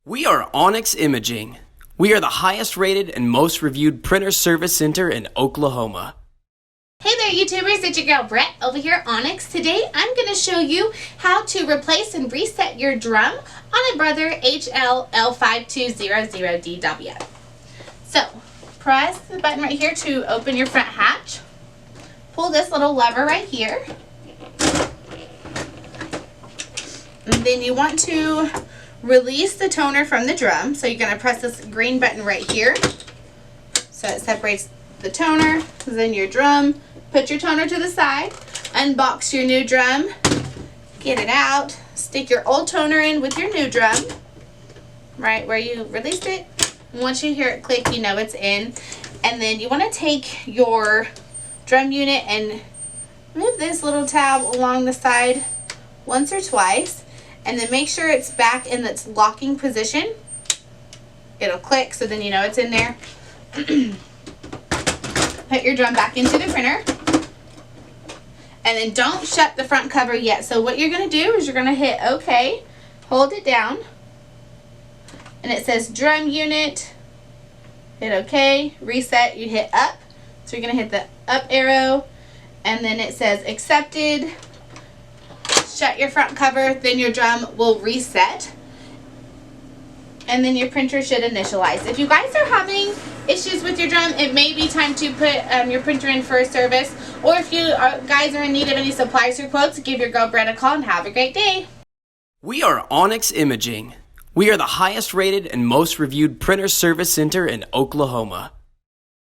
We are Onyx Imaging. We are the highest rated and most reviewed printer service center in Oklahoma. Hey there YouTubers, it's your girl Brett over here at Onyx. Today I'm going to show you how to replace and reset your drum on a Brother L5200dw. So, press the button right here to open your front hatch. Pull this little lever right here. And then you want to release the toner from the drum. So you're going to press this green button right here. So it separates the toner, then your drum. Put your toner to the side, unbox your new drum, get it out, stick your old toner in with your new drum, right where you released it. Once you hear it click, you know it's in. And then you want to take your drum unit and move this little tab along the side once or twice, and then make sure it's back in its locking position. It'll click, so then you know it's in there. Put your drum back into the printer. And then don't shut the front cover yet. So what you're going to do is you're going to hit OK, hold it down, and it says drum unit, hit OK, reset, you hit up. So you're going to hit the up arrow, and then it says accepted. Shut your front cover, then your drum will reset. And then your printer should initialize. If you guys are having issues with your drum, it may be time to put your printer in for a service. Or if you guys are in need of any supplies or quotes, give your girl Brett a call and have a great day. We are Onyx Imaging. We are the highest rated and most reviewed printer service center in Oklahoma.